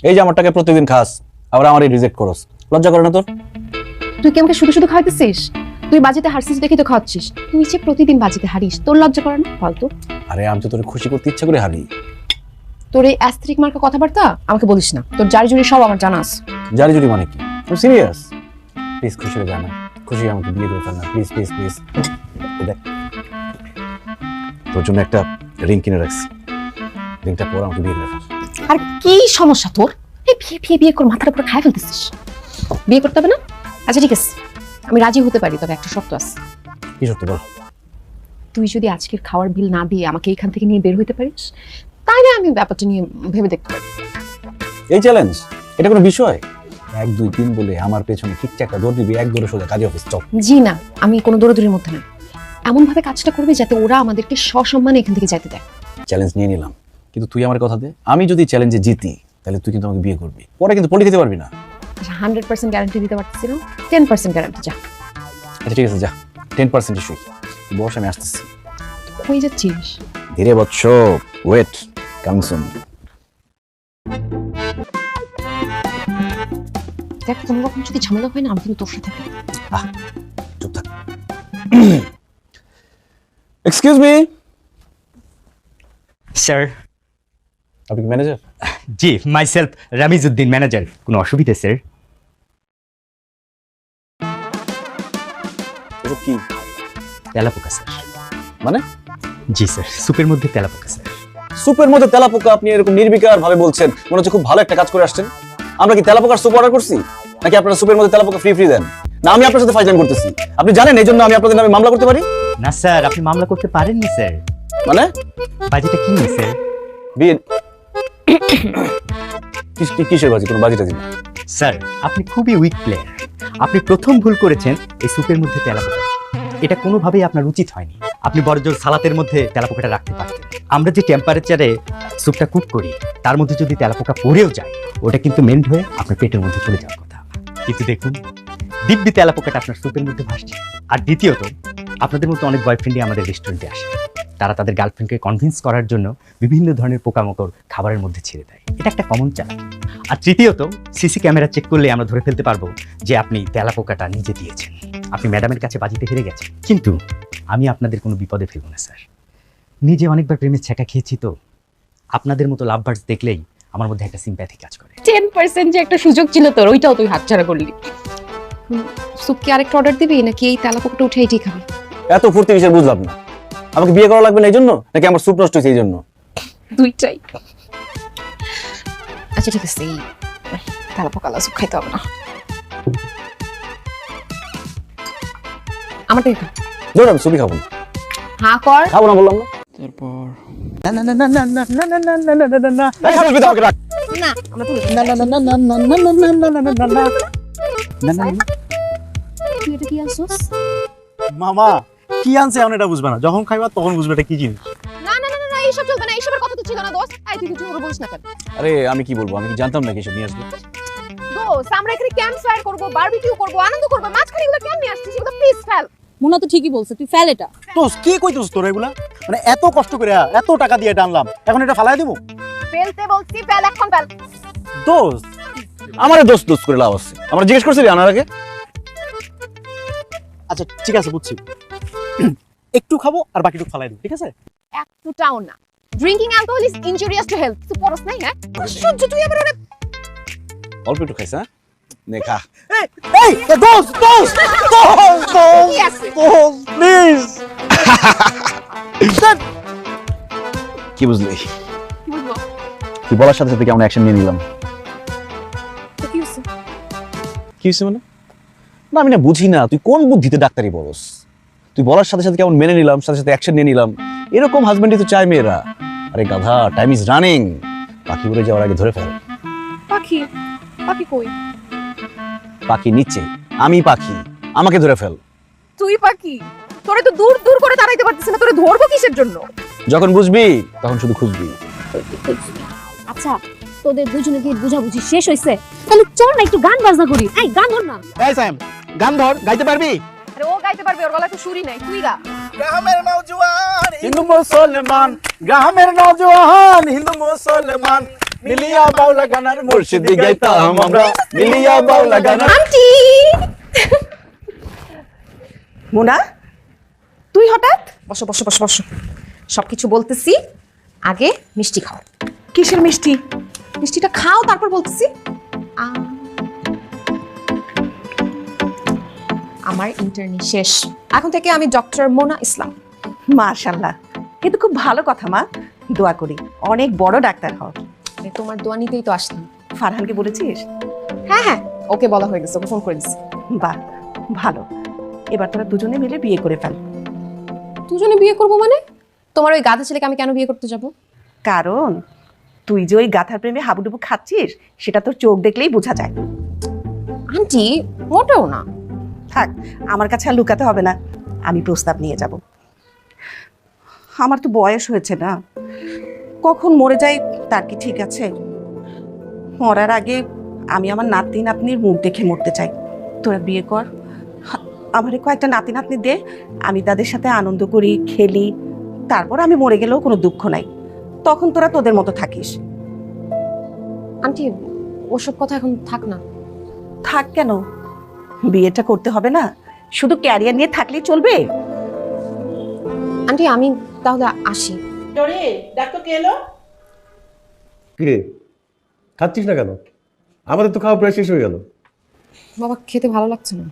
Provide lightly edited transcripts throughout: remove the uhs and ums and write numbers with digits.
এই যে আমার টাকা প্রতিদিন খাস, আবার আমারই রিজেক্ট করস, লজ্জা করে না তোর? তুই কি আমাকে শুধু শুধু খাওয়াইতেছিস? তুই বাজিতে হারছিস দেখি তো খাওয়াচ্ছিস। তুই যে প্রতিদিন বাজিতে হারিস, তোর লজ্জা করে না? ফালতু। আরে আমি তো তোর খুশি করতে ইচ্ছা করে হারি। তোর এই অ্যাস্থেটিক মার্কা কথাবার্তা আমাকে বলিস না। তোর জারি জুরি সব আমার জানা আছে। জারি জুরি মানে কি? তুই সিরিয়াস? প্লিজ খুশি হয়ে জানা, খুশি আমাকে বিয়ে করে ফেল না, প্লিজ প্লিজ প্লিজ। দেখ তোর জন্য একটা রিং কিনে রাখছি, রিংটা পরে আমাকে বিয়ে করে ফেল। আর কি সমস্যা তোর? এই বিয়ে বিয়ে বিয়ে করে মাথার উপরে খায় ফেলতেছিস। বিয়ে করতে হবে না? আচ্ছা ঠিক আছে, আমি রাজি হতে পারি, তবে একটা শর্ত আছে। কি সত্যি বল? তুই যদি আজকের খাওয়ার বিল না দিয়ে আমাকে এইখান থেকে নিয়ে বের হইতে পারিস, তাহলে আমি ব্যাপারটা নিয়ে ভেবে দেখতে পারি। এই চ্যালেঞ্জ, এটা কোনো বিষয়? 1 2 3 বলে আমার পেছনে ঠিকঠাক একটা দৌড় দিবি, এক দৌড়ে সোজা কাজে অফিস চল। জি না, আমি কোনো দৌড়াদৌড়ির মধ্যে না। এমন ভাবে কাজটা করবে যাতে ওরা আমাদেরকে সসম্মানে এখান থেকে যাইতে দেয়। চ্যালেঞ্জ নিয়ে নিলাম, কিন্তু তুই আমার কথা দে, আমি যদি চ্যালেঞ্জে জিতি তাহলে তুই কিন্তু আমাকে বিয়ে করবি, পরে কিন্তু পলি খেতে পারবি না। 100% গ্যারান্টি দিতে পারতেছি না, 10% গ্যারান্টি। যা। আচ্ছা ঠিক আছে, যা 10% ইস্যুই বস, আমি আসতেছি। হয়ে যাচ্ছিস ধীরে বৎস, ওয়েট, কামিং সুন। দেখ, কোনো রকম যদি ঝামেলা হয় না, আমি কিন্তু তোর সাথে থাকি। চুপ থাক। Excuse me, sir. আপনি কি ম্যানেজার? জি, মাইসেলফ রামিজউদ্দিন, ম্যানেজার। কোনো অসুবিধা স্যার? এসব কি? তেলাপোকা স্যার। মানে? জি স্যার, সুপের মধ্যে তেলাপোকা স্যার। সুপের মধ্যে তেলাপোকা? আপনি এরকম নির্বিকার ভাবে বলছেন, মনে হচ্ছে খুব ভালো একটা কাজ করে আসছেন। আমরা কি তেলাপোকার সুপ অর্ডার করছি, নাকি আপনারা সুপের মধ্যে তেলাপোকা ফ্রি ফ্রি দেন? না আমি আপনার সাথে ফাইজলামি করতেছি? আপনি জানেন এই জন্য আমি আপনাদের নামে মামলা করতে পারি? না স্যার, আপনি মামলা করতে পারেননি স্যার। মানে? বাজিটা কি নিয়ে স্যার? বিয়ে কিসের বাজি? কোনো বাজিটা দিন। স্যার, আপনি খুবই উইক প্লেয়ার। আপনি প্রথম ভুল করেছেন এই সুপের মধ্যে তেলাপোকা। এটা কোনোভাবেই আপনার উচিত হয়নি। আপনি বড়জোর সালাতের মধ্যে তেলাপোকাটা রাখতে পারতেন। আমরা যে টেম্পারেচারে স্যুপটা কুক করি, তার মধ্যে যদি তেলাপোকা পড়েও যায়, ওটা কিন্তু মেল্ট হয়ে আপনার পেটের মধ্যে চলে যাওয়ার কথা। কিন্তু দেখুন, দিব্যি তেলাপোকাটা আপনার স্যুপের মধ্যে ভাসছে। আর দ্বিতীয়ত, আপনাদের মতো অনেক বয়ফ্রেন্ডই আমাদের রেস্টুরেন্টে আসে। তারা তাদের গার্লফ্রেন্ডকে কনভিন্স করার জন্য বিভিন্ন ধরনের পোকামাকড় খাবারের মধ্যে ছেড়ে দেয়। এটা একটা কমন চাল। আর তৃতীয়ত, সিসি ক্যামেরা চেক করলে আমরা ধরে ফেলতে পারবো যে আপনি তেলাপোকাটা নিজে দিয়েছেন। আপনি ম্যাডামের কাছে বাজিতে হেরে গেছেন। কিন্তু আমি আপনাদের কোনো বিপদে ফেলবো না স্যার। নিজে অনেকবার প্রেমের ছ্যাঁকা খেয়েছি, তো আপনাদের মতো লাভ বার্ডস দেখলেই আমার মধ্যে একটা সিম্প্যাথি কাজ করে। 10% যে একটা সুযোগ ছিল তোর, ওইটাও তুই হাতছাড়া করলি। সুপ কি আরেকটা অর্ডার দিবি, নাকি এই তেলাপোকাটা উঠে এটাই খাবি? এত ফুর্তি কিসের বুঝলাম না। আমাকে বিয়ে করা লাগবে না এই জন্য, নাকি আমার সুপ নষ্ট হয়েছে এই জন্য? দুইটাই। আচ্ছা ঠিক আছে, এই তেলাপোকা সুপ খাইতে হবে না। আমার থেকে খা। ধরুন আমি সুপই খাবো না। হ্যাঁ কর। খাবো না বললাম না। তারপর না আমরা তো তুই এটা কি আনছস? মামা কি আনছে এখন এটা বুঝবে না, যখন খাইবা তখন বুঝবে এটা কি জিনিস। না না না না, এইসব চলবে না, এইসবের কথা তো ছিল না দোস্ত। আই তুই কিছু ওরে বলিস না কেন? আরে আমি কি বলবো, আমি কি জানতাম না কি এসব নিয়ে আসবে? দোস্ত, আমরা এখানে ক্যাম্প ফায়ার করব, বারবিকিউ করব, আনন্দ করব, মাঝখানে এগুলো কেন নিয়ে আসছিস? এগুলো প্লিজ ফেল। মুনা তো ঠিকই বলছে, তুই ফেল এটা। দোস কি কইতেছ তোরা এগুলা? মানে এত কষ্ট করে এত টাকা দিয়ে এটা আনলাম, এখন এটা ফালাই দিব? ফেলতে বলছি, ফেল এখন ফেল। দোস আমারে দোস্ত দোস্ত করে লাভ আছে? আমরা জিজ্ঞেস করছিলি আনার আগে? আচ্ছা ঠিক আছে, বুঝছি। একটু খাবো আর বাকিটুকু ফালাই দিব, ঠিক আছে? একটুটাও না। Drinking alcohol is injurious to health. কিছু পড়ছ নাই না? সহ্য তুই আবার ওরে অল্প একটু খাইছ? হ্যাঁ নে খা। এই দোস দোস দোস দোস Yes. Those please. কি বুঝলি? কি বুঝবো? তুই বলার সাথে সাথে কেমন অ্যাকশন নিয়ে নিলাম। তো কি হইছে? কি হয়েছে মানে? না আমি না বুঝি না, তুই কোন বুদ্ধিতে ডাক্তারি পড়স? তুই বলার সাথে সাথে কেমন মেনে নিলাম, সাথে সাথে অ্যাকশন নিয়ে নিলাম। এরকম হাজবেন্ডই তো চায় মেয়েরা। আরে গাধা, টাইম ইজ রানিং। পাখি উড়ে যাওয়ার আগে ধরে ফেল। পাখি? পাখি কই? পাখি নিচে, আমি পাখি, আমাকে ধরে ফেল। তুই পাখি? তোরে তো দূর দূর করে দাঁড়াইতে পারতেছিস না, তোরে ধরবো কিসের জন্য? যখন বুঝবি তখন শুধু খুঁজবি। আচ্ছা, তোদের দুজনে কি বুঝাবুঝি শেষ হইছে? তাহলে চল না একটু গান বাজনা করি। এই গান ধর না। এই সাইম, গান ধর, গাইতে পারবি? আরে ও গাইতে পারবে, ওর গলায় তো সুরই নাই, তুই গা। গ্রামের নওজোয়ান হিন্দু মুসলমান, গ্রামের নওজোয়ান হিন্দু মুসলমান, মিলিয়া বাউলা গানার মুর্শিদি গাইতাম আমরা, মিলিয়া বাউলা গানার। আন্টি মোনা তুই হঠাৎ বসো বসো বসো বসো, সবকিছু বলতেছি, আগে মিষ্টি খাও। কিসের মিষ্টি? মিষ্টিটা খাও, তারপর বলতেছি। আমার ইন্টার্নি শেষ, এখন থেকে আমি ডক্টর মোনা ইসলাম। মাশাআল্লাহ, এ তো খুব ভালো কথা মা। দোয়া করি অনেক বড় ডাক্তার হও। তোমার দোয়া নিতেই তো আসলাম। ফারহানকে বলেছিস? হ্যাঁ হ্যাঁ, ওকে বলা হয়ে গেছে, ওকে ফোন করে দিচ্ছি। বাহ, ভালো। এবার তোরা দুজনে মিলে বিয়ে করে ফেল। দুজনে বিয়ে করবো মানে? তোমার ওই গাধা ছেলেকে আমি কেন বিয়ে করতে যাব? কারণ তুই যে ওই গাথার প্রেমে হাবুডুবু খাচ্ছিস, সেটা তোর চোখ দেখলেই বোঝা যায়। আন্টি মোটেও না। থাক, আমার কাছে আর লুকাতে হবে না, আমি প্রস্তাব নিয়ে যাব। আমার তো বয়স হয়েছে না, কখন মরে যাই তার কি ঠিক আছে? মরার আগে আমি আমার নাতি নাতনির মুখ দেখে মরতে চাই। তোরা বিয়ে কর, আমারে কয়েকটা নাতি নাতনি দে, আমি তাদের সাথে আনন্দ করি, খেলি। তারপর আমি মরে গেলেও কোনো দুঃখ নাই, তখন তোরা তোদের মতো থাকিস। আন্টি ওসব কথা এখন থাক না। থাক কেন? বিয়েটা করতে হবে না? শুধু ক্যারিয়ার নিয়ে থাকলেই চলবে? আন্টি আমি তাহলে আসি। কিরে খাচ্ছিস না কেন? আমাদের তো খাওয়া প্রায় শেষ হয়ে গেল। বাবা খেতে ভালো লাগছে না।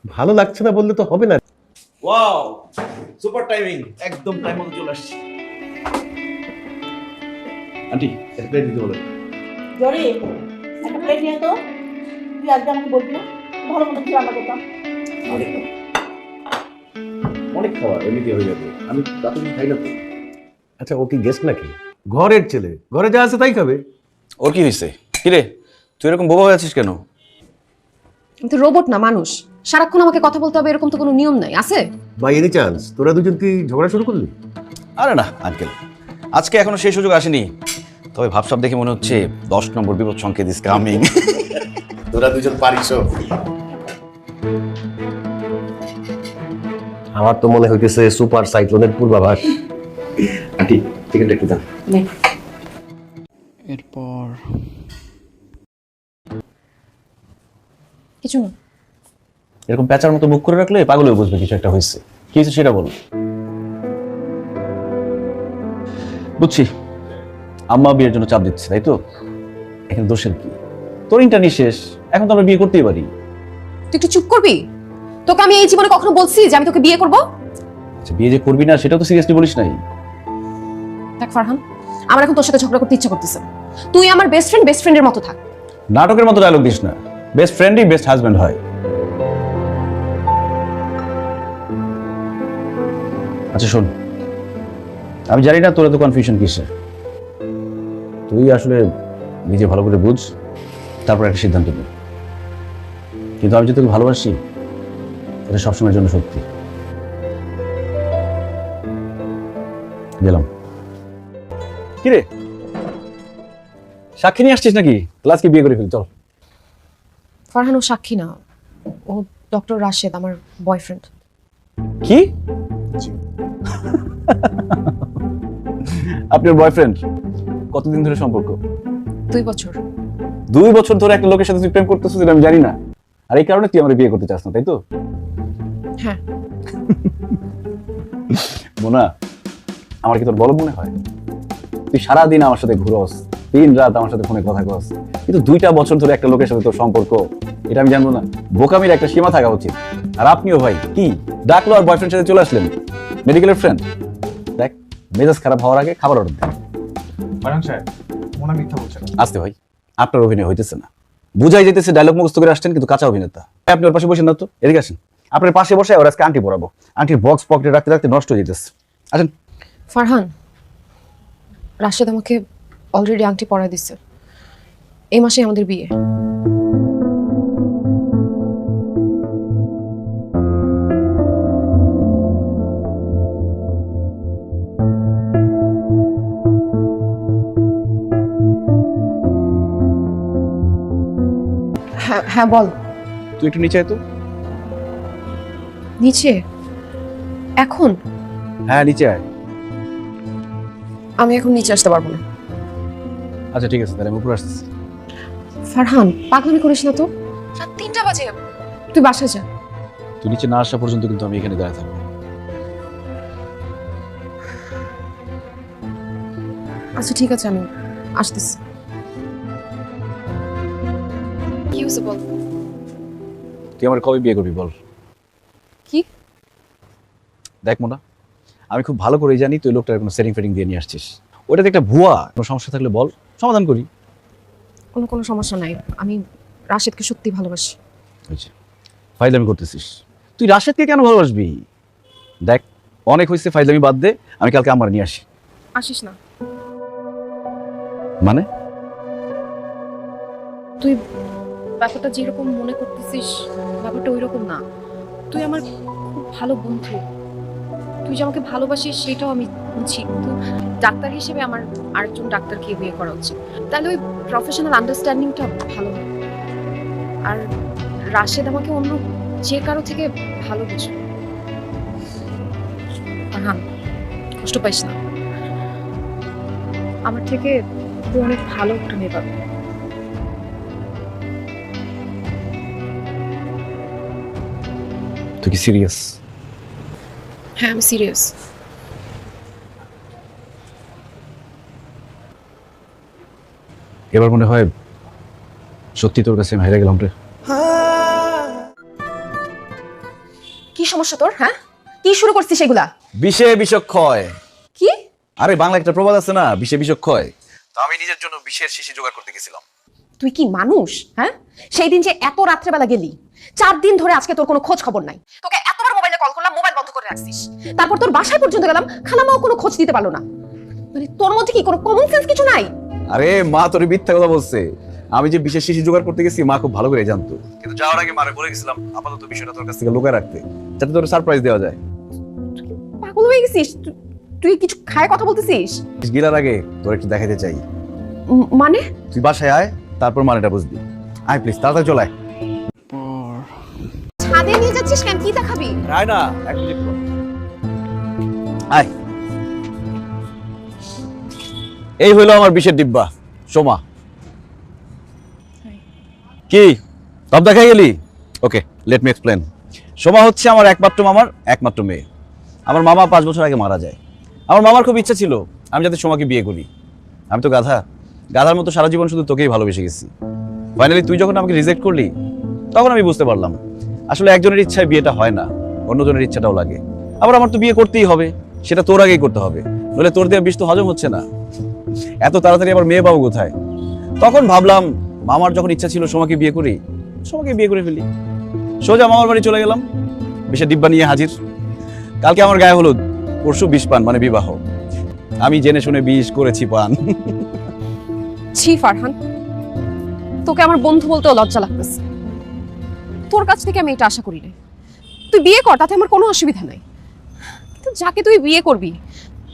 ভালো লাগছে না বললে তো হবে না। ওয়াও, সুপার টাইমিং, একদম টাইম মতো চলে আসছি। আন্টি একটা প্লেট দিতে বলো। জরি একটা প্লেট নিয়ে তো, তুই আজকে আমাকে বলবি না ভালো মতো কিছু রান্না করতাম। অনেক খাবার এমনিতে হয়ে যাবে, আমি রাতে কিছু খাই না তো। আচ্ছা ও কি গেস্ট নাকি? ঘরের ছেলে, ঘরে যা আছে তাই খাবে। ওর কি হয়েছে? কিরে তুই এরকম বোবা হয়ে আছিস কেন? আমি তো রোবট না, মানুষ। সারাক্ষণ আমাকে কথা বলতে হবে এরকম তো কোনো নিয়ম নাই, আছে? বাই এনি চান্স তোরা দুজন কি ঝগড়া শুরু করলি? আরে না আঙ্কেল, আজকে এখনো সেই সুযোগ আসেনি। তবে ভাবসাব দেখে মনে হচ্ছে 10 নম্বর বিপদ সংকেত ইজ কামিং। তোরা দুজন পারিস। আমার তো মনে হইতেছে সুপার সাইক্লোনের পূর্বাভাস। আন্টি চিকেনটা একটু দাও। এরপর কিছু না। এরকম প্যাচার মতো মুখ করে রাখলে পাগলেও বুঝবে কিছু একটা হয়েছে। কি হয়েছে সেটা বল। বুঝছি, আম্মা বিয়ের জন্য চাপ দিচ্ছে, তাই তো? এখানে দোষের কি? তোর ইন্টারনি শেষ, এখন তো আমরা বিয়ে করতেই পারি। তুই একটু চুপ করবি? তোকে আমি এই জীবনে কখনো বলছি যে আমি তোকে বিয়ে করব? আচ্ছা বিয়ে যে করবি না সেটাও তো সিরিয়াসলি বলিস নাই। দেখ ফারহান, আমার এখন তোর সাথে ঝগড়া করতে ইচ্ছা করতেছে। তুই আমার বেস্ট ফ্রেন্ডের মতো থাক। নাটকের মতো ডায়লগ দিস না, বেস্ট ফ্রেন্ডই বেস্ট হাজব্যান্ড হয়। আচ্ছা শোন, আমি জানি না তোর এত কনফিউশন কিসের। তুই আসলে নিজে ভালো করে বুঝ, তারপর একটা সিদ্ধান্ত নে। কিন্তু আমি যে তোকে ভালোবাসি এটা সবসময়ের জন্য সত্যি। গেলাম। কিরে সাক্ষী নিয়ে আসছিস নাকি? ক্লাসকে বিয়ে করে ফেলি, চল। ফারহান ও সাক্ষী না, ও ডক্টর রাশেদ, আমার বয়ফ্রেন্ড। কি? আপনার বয়ফ্রেন্ড? কতদিন ধরে সম্পর্ক? 2 বছর। 2 বছর ধরে একটা লোকের সাথে তুই প্রেম করতেছিস যেটা আমি জানি না, আর এই কারণে তুই আমার বিয়ে করতে চাস না, তাই তো? হ্যাঁ। মোনা, আমার কি তোর বড় মনে হয়? তুই সারাদিন আমার সাথে ঘুরস, 3 রাত আমার সাথে ফোনে কথা কস, কিন্তু 2টা বছর ধরে একটা লোকের সাথে তোর সম্পর্ক, এটা আমি জানবো না? বোকামির একটা সীমা থাকা উচিত। আর আপনিও ভাই কি ডাকলো আর বয়ফ্রেন্ড সাথে চলে আসলেন, মেডিকেলের ফ্রেন্ড। দেখ মেজাজ খারাপ হওয়ার আগে খাবার অর্ডার দেন। ফারহান সাহেব, মোনা মিথ্যা বলছে না। আসতে ভাই, আপনার অভিনয় হইতেছে না, বুঝাই যেতেছে ডায়লগ মুখস্থ করে আসছেন কিন্তু কাঁচা অভিনেতা। আপনি ওর পাশে বসেন না তো, এদিকে আসেন। আপনার পাশে বসে ওর আজকে আংটি পরাবো। আংটির বক্স পকেটে রাখতে রাখতে নষ্ট হয়ে যেতেছে। আসেন। ফারহান, রাশেদ আমাকে অলরেডি আংটি পরায় দিচ্ছে। এই মাসে আমাদের বিয়ে। হ্যাঁ হ্যাঁ বল। তুই একটু নিচে আয় তো। নিচে? এখন? হ্যাঁ নিচে আয়। আমি এখন নিচে আসতে পারবো না। আচ্ছা ঠিক আছে, তাহলে আমি উপরে আসতেছি। ফারহান পাগলামি করিস না তো, রাত 3টা বাজে, তুই বাসায় যা। তুই নিচে না আসা পর্যন্ত কিন্তু আমি এখানে দাঁড়িয়ে থাকবো। আচ্ছা ঠিক আছে, আমি আসতেছি। কি হয়েছে বল। তুই আমার কবে বিয়ে করবি বল? কি? দেখ মোনা, আমি খুব ভালো করেই জানি তুই লোকটার কোনো সেটিং ফেটিং দিয়ে নিয়ে আসছিস। ওটাতে একটা ভুয়া, কোনো সমস্যা থাকলে বল, সমাধান করি। কোনো সমস্যা নাই, আমি রাশেদকে সত্যি ভালোবাসি। ফাইজলামি করতেছিস? তুই রাশেদকে কেন ভালোবাসবি? দেখ অনেক হয়েছে, ফাইজলামি বাদ দে, আমি কালকে আমার নিয়ে আসি। আসিস না। মানে? তুই ব্যাপারটা যেরকম মনে করতেছিস ব্যাপারটা ওই রকম না। তুই আমার খুব ভালো বন্ধু, তুই যে আমাকে ভালোবাসিস সেটাও আমি বুঝি, কিন্তু ডাক্তার হিসেবে আমার আরেকজন ডাক্তারকে বিয়ে করা উচিত, তাহলে ওই প্রফেশনাল আন্ডারস্ট্যান্ডিংটা ভালো হয়। আর রাশেদ আমাকে অন্য যে কারো থেকে ভালো বুঝে। ফারহান কষ্ট পাইস না, আমার থেকে তুই অনেক ভালো একটা মেয়ে পাবি। তুই কি সিরিয়াস? হ্যাঁ আমি সিরিয়াস। এবার মনে হয় সত্যি তোর কাছে আমি হেরে গেলাম রে। কি সমস্যা তোর? হ্যাঁ কি শুরু করছিস এগুলা? বিষে বিষক্ষয়। কি? আরে বাংলা একটা প্রবাদ আছে না, বিষে বিষক্ষয়। তো আমি নিজের জন্য বিষের শিশি জোগাড় করতে গেছিলাম। তুই কি মানুষ? হ্যাঁ সেই দিন যে এত রাত্রেবেলা গেলি, 4 দিন ধরে আজকে তোর কোনো খোঁজ খবর নাই। তোকে এতবার মোবাইলে কল করলাম, মোবাইল বন্ধ করে রাখছিস। তারপর তোর বাসায় পর্যন্ত গেলাম, খালামাও কোনো খোঁজ দিতে পারলো না। মানে তোর মধ্যে কি কোনো কমন সেন্স কিছু নাই? আরে মা তোর মিথ্যা কথা বলছে। আমি যে বিশেষ শিশি জোগাড় করতে গেছি মা খুব ভালো করে জানতো, কিন্তু যাওয়ার আগে মারে বলে গেছিলাম আপাতত বিষয়টা তোর কাছ থেকে লুকায় রাখতে, যাতে তোর সারপ্রাইজ দেওয়া যায়। পাগল হয়ে গেছিস? তুই কিছু খায় কথা বলতেছিস? গেলার আগে তোর একটু দেখাতে চাই। মানে? তুই বাসায় আয়, তারপর মানেটা বুঝবি। আয় প্লিজ, তাড়াতাড়ি চলে আয়। ছাদে নিয়ে যাচ্ছিস কেন? কি দেখাবি? আয় না, এক মিনিট পর। আয়। এই হইলো আমার বিষের ডিব্বা, সোমা। কি সব দেখাই গেলি? ওকে, লেট মি এক্সপ্লেন। সোমা হচ্ছে আমার একমাত্র মামার একমাত্র মেয়ে। আমার মামা 5 বছর আগে মারা যায়। আমার মামার খুব ইচ্ছা ছিল আমি যাতে সোমাকে বিয়ে করি। আমি তো গাধার মতো সারা জীবন শুধু তোকেই ভালোবেসে গেছি। ফাইনালি তুই যখন আমাকে রিজেক্ট করলি, তখন আমি বুঝতে পারলাম আসলে একজনের ইচ্ছায় বিয়েটা হয় না, অন্যজনের ইচ্ছাটাও লাগে। আবার আমার তো বিয়ে করতেই হবে, সেটা তোর আগেই করতে হবে, নইলে তোর দেওয়া বিষ তো হজম হচ্ছে না। এত তাড়াতাড়ি আবার মেয়ে পাবো কোথায়? তখন ভাবলাম মামার যখন ইচ্ছা ছিল সোমাকে বিয়ে করি, সোমাকে বিয়ে করে ফেলি। সোজা মামার বাড়ি চলে গেলাম, বিষের ডিব্বা নিয়ে হাজির। কালকে আমার গায়ে হলুদ, পরশু বিষ পান মানে বিবাহ। আমি জেনে শুনে বিষ করেছি পান। ছি ফারহান, তোকে আমার বন্ধু বলতেও লজ্জা লাগতেছে। তোর কাছ থেকে আমি এটা আশা করি না। তুই বিয়ে কর, তাতে আমার কোনো অসুবিধা নাই, কিন্তু যাকে তুই বিয়ে করবি,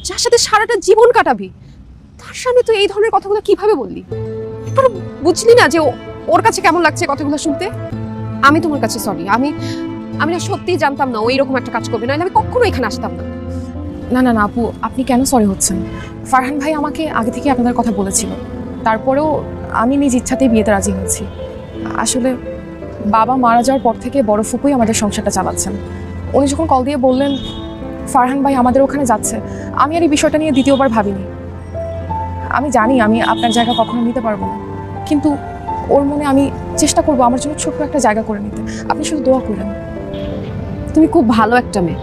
যার সাথে সারাটা জীবন কাটাবি, তার সামনে তুই এই ধরনের কথাগুলো কিভাবে বললি? একবার বুঝলি না যে ওর কাছে কেমন লাগছে কথাগুলো শুনতে? আমি তোমার কাছে সরি। আমি না সত্যিই জানতাম না ও এরকম একটা কাজ করবে, নাহলে আমি কখনো এখানে আসতাম না। না না না আপু, আপনি কেন সরি হচ্ছেন? ফারহান ভাই আমাকে আগে থেকে আপনাদের কথা বলেছিল, তারপরেও আমি নিজ ইচ্ছাতেই বিয়েতে রাজি হয়েছি। আসলে বাবা মারা যাওয়ার পর থেকে বড় ফুপুই আমাদের সংসারটা চালাচ্ছেন। উনি যখন কল দিয়ে বললেন ফারহান ভাই আমাদের ওখানে যাচ্ছে, আমি আর এই বিষয়টা নিয়ে দ্বিতীয়বার ভাবিনি। আমি জানি আমি আপনার জায়গা কখনো নিতে পারবো না, কিন্তু ওর মনে আমি চেষ্টা করবো আমার জন্য ছোট্ট একটা জায়গা করে নিতে। আপনি শুধু দোয়া করেন। তুমি খুব ভালো একটা মেয়ে,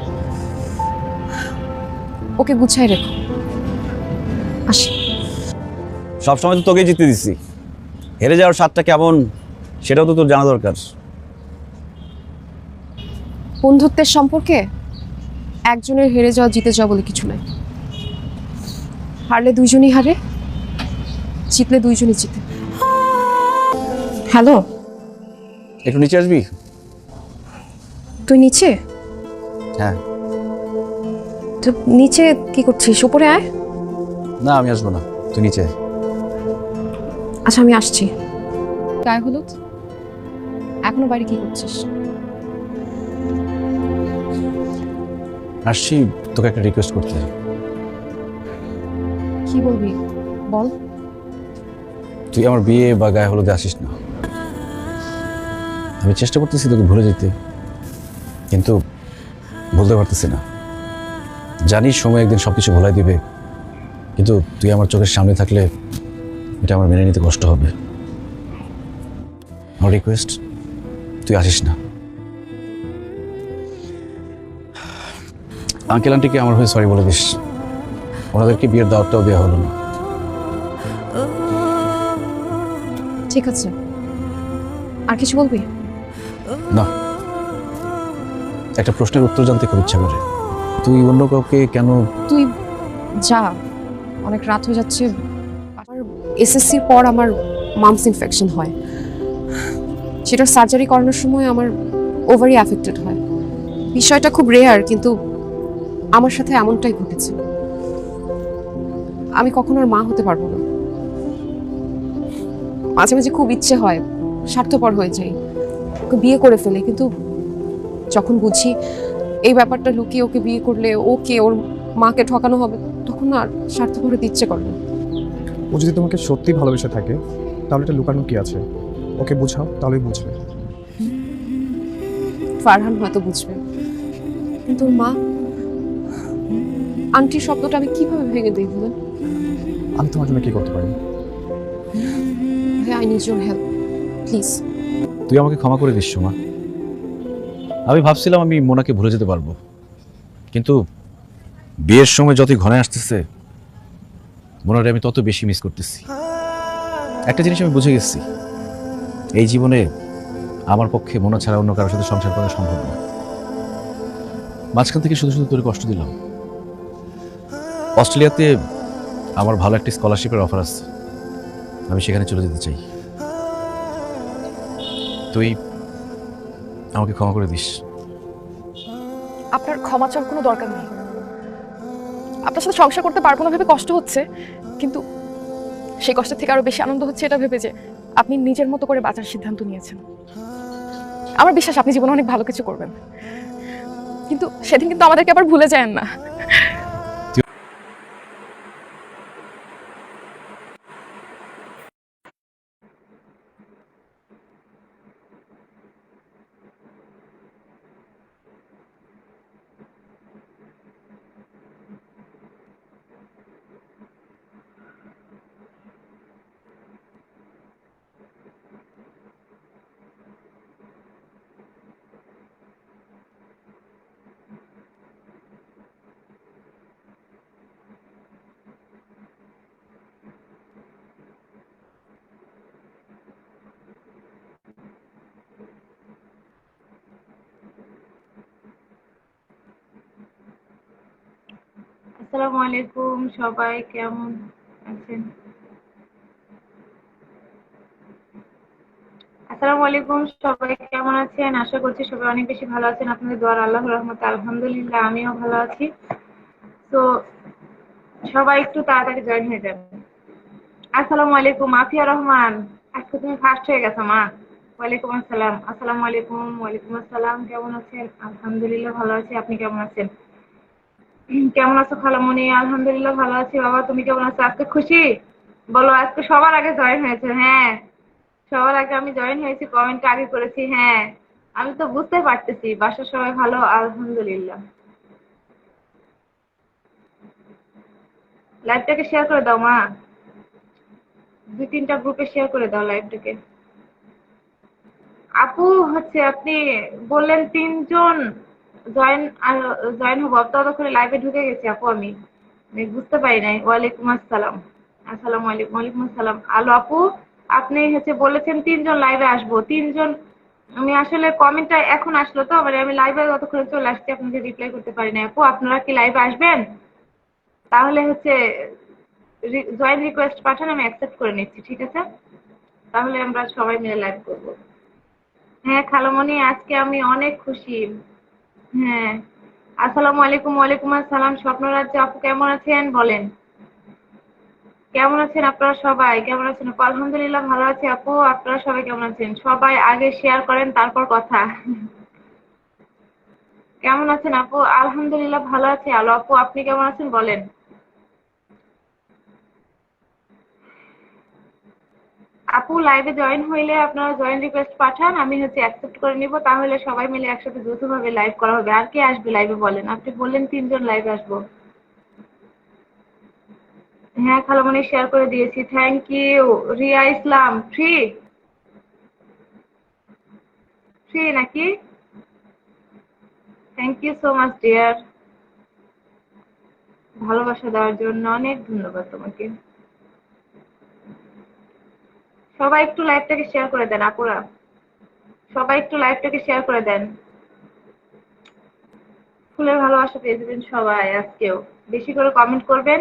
ওকে গুছাই রেখো। আসি। সবসময় তো তোকে জিতে দিচ্ছি, হেরে যাওয়ার স্বাদটা কেমন সেটাও তো তোর জানা দরকার। বন্ধুত্বের সম্পর্কে একজনের হেরে যাওয়া জিতে যাওয়া বলে কিছু নাই। হারলে দুইজনই হারে, জিতলে দুইজনই জিতে। হ্যালো, একটু নিচে আসবি? তুই নিচে? হ্যাঁ। তো নিচে কি করছিস? উপরে আয়। না আমি আসবো না, তুই নিচে আয়। আচ্ছা আমি আসছি। গায়ে হলুদ, এখনো বাইরে কি করছিস? আসছি তোকে একটা রিকোয়েস্ট করতে। কি বলবি বল। তুই আমার বিয়ে বা গায়ে হলুদে আসিস না। আমি চেষ্টা করতেছি তোকে ভুলে যেতে, কিন্তু বলতে পারতেছি না। জানিস সময় একদিন সবকিছু ভোলাই দিবে, কিন্তু তুই আমার চোখের সামনে থাকলে এটা আমার মেনে নিতে কষ্ট হবে। আমার রিকোয়েস্ট, তুই আসিস না। আঙ্কেল আন্টিকে আমার হয়ে সরি বলে দিস, ওনাদেরকে বিয়ের দাওয়াতটাও দেওয়া হলো না। ঠিক আছে, আর কিছু বলবি? না, একটা প্রশ্নের উত্তর জানতে খুব ইচ্ছা করে। তুই অন্য কাউকে কেন? তুই যা, অনেক রাত হয়ে যাচ্ছে। আমার এসএসসির পর আমার মামস ইনফেকশন হয়, সেটার সার্জারি করানোর সময় আমার ওভারি অ্যাফেক্টেড হয়। বিষয়টা খুব রেয়ার, কিন্তু আমার সাথে এমনটাই ঘটেছে। আমি কখনো আর মা হতে পারবো না। মাঝে মাঝে খুব ইচ্ছে হয়, স্বার্থপর হয়ে যাই, ওকে বিয়ে করে ফেলে, কিন্তু যখন বুঝি এই ব্যাপারটা লুকিয়ে ওকে বিয়ে করলে ওকে ওর মাকে ঠকানো হবে, তখন আর স্বার্থপর হতে ইচ্ছে করে না। ও যদি তোমাকে সত্যি ভালোবেসে থাকে তাহলে এটা লুকানো কি আছে? ওকে বুঝাও, তাহলেই বুঝবে। ফারহান হয়তো বুঝবে, কিন্তু ওর মা, আন্টির শব্দটা আমি কিভাবে ভেঙে দিই বলেন? আমি তোমার জন্য কি করতে পারি? I need your help, please. তুই আমাকে ক্ষমা করে দিস সোমা। আমি ভাবছিলাম আমি মোনাকে ভুলে যেতে পারবো, কিন্তু বিয়ের সময় যতই ঘনায় আসতেছে মোনারে আমি তত বেশি মিস করতেছি। একটা জিনিস আমি বুঝে গেছি, এই জীবনে আমার পক্ষে মোনা ছাড়া অন্য কারোর সাথে সংসার করা সম্ভব না। মাঝখান থেকে শুধু শুধু তোর কষ্ট দিলাম। অস্ট্রেলিয়াতে আমার ভালো একটা স্কলারশিপের অফার আছে, আমি সেখানে চলে যেতে চাই। তুই আমাকে ক্ষমা করে দিস। আপনার ক্ষমা চাওয়ার কোনো দরকার নেই। আপনার সাথে সংসার করতে পারবো না ভেবে কষ্ট হচ্ছে, কিন্তু সেই কষ্টের থেকে আরো বেশি আনন্দ হচ্ছে এটা ভেবে যে আপনি নিজের মতো করে বাঁচার সিদ্ধান্ত নিয়েছেন। আমার বিশ্বাস আপনি জীবনে অনেক ভালো কিছু করবেন, কিন্তু সেদিন কিন্তু আমাদেরকে আবার ভুলে যায়েন না। আসসালামু আলাইকুম, সবাই কেমন আছেন? আসসালামু আলাইকুম, সবাই কেমন আছেন? আশা করছি সবাই অনেক বেশি ভালো আছেন। আপনাদের দোয়ার আল্লাহর রহমতে আলহামদুলিল্লাহ আমিও ভালো আছি। তো সবাই একটু তাড়াতাড়ি জয়েন হয়ে যাবেন। আসসালামু আলাইকুম আফিয়া রহমান, আজকে তুমি ফার্স্ট হয়ে গেছো মা। ওয়ালাইকুম আসসালাম। আসসালামু আলাইকুম। ওয়ালাইকুম আসসালাম। কেমন আছেন? আলহামদুলিল্লাহ ভালো আছি, আপনি কেমন আছেন? কেমন আছো খালামণি? আলহামদুলিল্লাহ ভালো আছি বাবা, তুমি কেমন আছো? আজকে খুশি বলো, আজকে সবার আগে জয়েন হয়েছে। হ্যাঁ, সবার আগে আমি জয়েন হয়েছি, কমেন্ট আগে করেছি। হ্যাঁ, আমি তো বুঝতে পারতেছি বাসার সবাই ভালো আলহামদুলিল্লাহ। লাইভটাকে শেয়ার করে দাও মা, 2-3টা গ্রুপে শেয়ার করে দাও লাইভটাকে। আপু হচ্ছে আপনি বললেন 3 জন জয়েন জয়েন হবো, ততক্ষণে লাইভে ঢুকে গেছি আপু। আমি বুঝতে পারি নাই। ওয়ালাইকুম আসসালাম। আসসালামু আলাইকুম। ওয়ালাইকুম আসসালাম। আলো আপু, আপনি হচ্ছে বলেছেন 3 জন লাইভে আসবো। 3 জন, আমি আসলে কমেন্টটা এখন আসলো তো, মানে আমি লাইভে ততক্ষণে চলে আসছি, আপনাকে রিপ্লাই করতে পারি না। আপু আপনারা কি লাইভে আসবেন? তাহলে হচ্ছে জয়েন রিকোয়েস্ট পাঠান, আমি অ্যাকসেপ্ট করে নিচ্ছি, ঠিক আছে? তাহলে আমরা সবাই মিলে লাইভ করবো। হ্যাঁ খালামণি, আজকে আমি অনেক খুশি। হ্যাঁ, আসসালামু আলাইকুম। ওয়ালাইকুম আসসালাম। স্বপ্নরাজ্য আপু কেমন আছেন বলেন? কেমন আছেন আপনারা সবাই? কেমন আছেন আপু? আলহামদুলিল্লাহ ভালো আছি আপু, আপনারা সবাই কেমন আছেন? সবাই আগে শেয়ার করেন তারপর কথা। কেমন আছেন আপু? আলহামদুলিল্লাহ ভালো আছি। আলো আপু আপনি কেমন আছেন বলেন? আপু লাইভে জয়েন হইলে আপনারা জয়েন রিকোয়েস্ট পাঠান, আমি হচ্ছে অ্যাকসেপ্ট করে নিব, তাহলে সবাই মিলে একসাথে যৌথভাবে লাইভ করা হবে। আর কে আসবে লাইভে বলেন? আপনি বললেন 3 জন লাইভে আসবো। হ্যাঁ খালামণি শেয়ার করে দিয়েছি, thank you. Riya Islam free free নাকি? Thank you so much dear, ভালোবাসা দেওয়ার জন্য অনেক ধন্যবাদ তোমাকে। সবাই একটু লাইভটাকে শেয়ার করে দেন আপুরা, সবাই একটু লাইভটাকে শেয়ার করে দেন। ফুলের ভালোবাসা পেয়ে যাবেন সবাই। আজকেও বেশি করে কমেন্ট করবেন,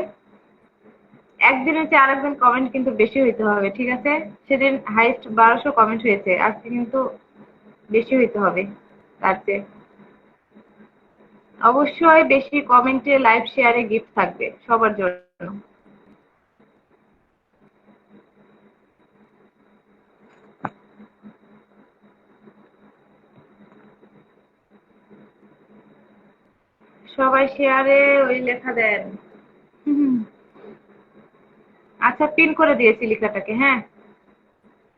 একদিনের চেয়ে আরেকদিন কমেন্ট কিন্তু বেশি হইতে হবে, ঠিক আছে? সেদিন হাইস্ট 1200 কমেন্ট হয়েছে, আজকে কিন্তু বেশি হইতে হবে তার চেয়ে। অবশ্যই বেশি কমেন্টে, লাইভ শেয়ারে গিফট থাকবে সবার জন্য। সবাই শেয়ারে ওই লেখা দেন। আচ্ছা পিন করে দিয়েছি লেখাটাকে, হ্যাঁ